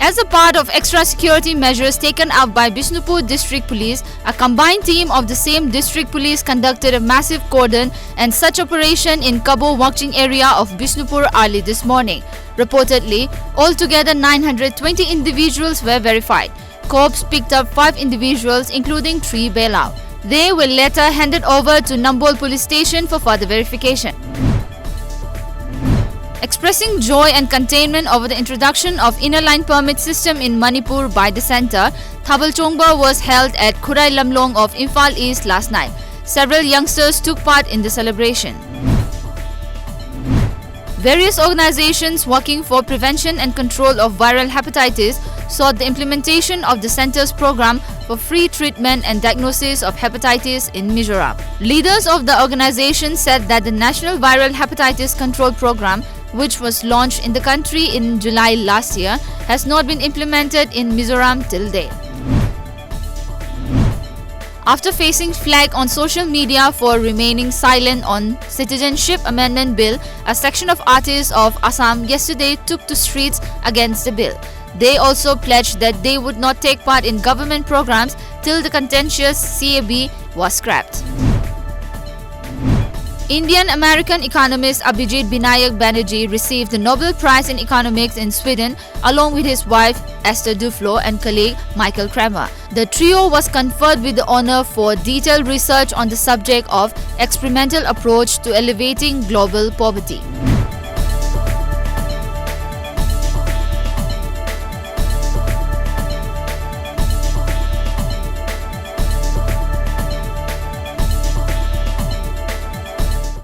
As a part of extra security measures taken up by Bishnupur District Police, a combined team of the same District Police conducted a massive cordon and search operation in Kabo Wakching area of Bishnupur early this morning. Reportedly, altogether 920 individuals were verified. Corps picked up 5 individuals including 3 bailout. They were later handed over to Nambol Police Station for further verification. Expressing joy and contentment over the introduction of inner line permit system in Manipur by the centre, Thabal Chongba was held at Khurai Lamlong of Imphal East last night. Several youngsters took part in the celebration. Various organizations working for prevention and control of viral hepatitis sought the implementation of the centre's program for free treatment and diagnosis of hepatitis in Mizoram. Leaders of the organization said that the National Viral Hepatitis Control Program, which was launched in the country in July last year, has not been implemented in Mizoram till date. After facing flack on social media for remaining silent on Citizenship Amendment Bill, a section of artists of Assam yesterday took to streets against the bill. They also pledged that they would not take part in government programs till the contentious CAB was scrapped. Indian-American economist Abhijit Binayak Banerjee received the Nobel Prize in Economics in Sweden along with his wife Esther Duflo and colleague Michael Kramer. The trio was conferred with the honor for detailed research on the subject of experimental approach to alleviating global poverty.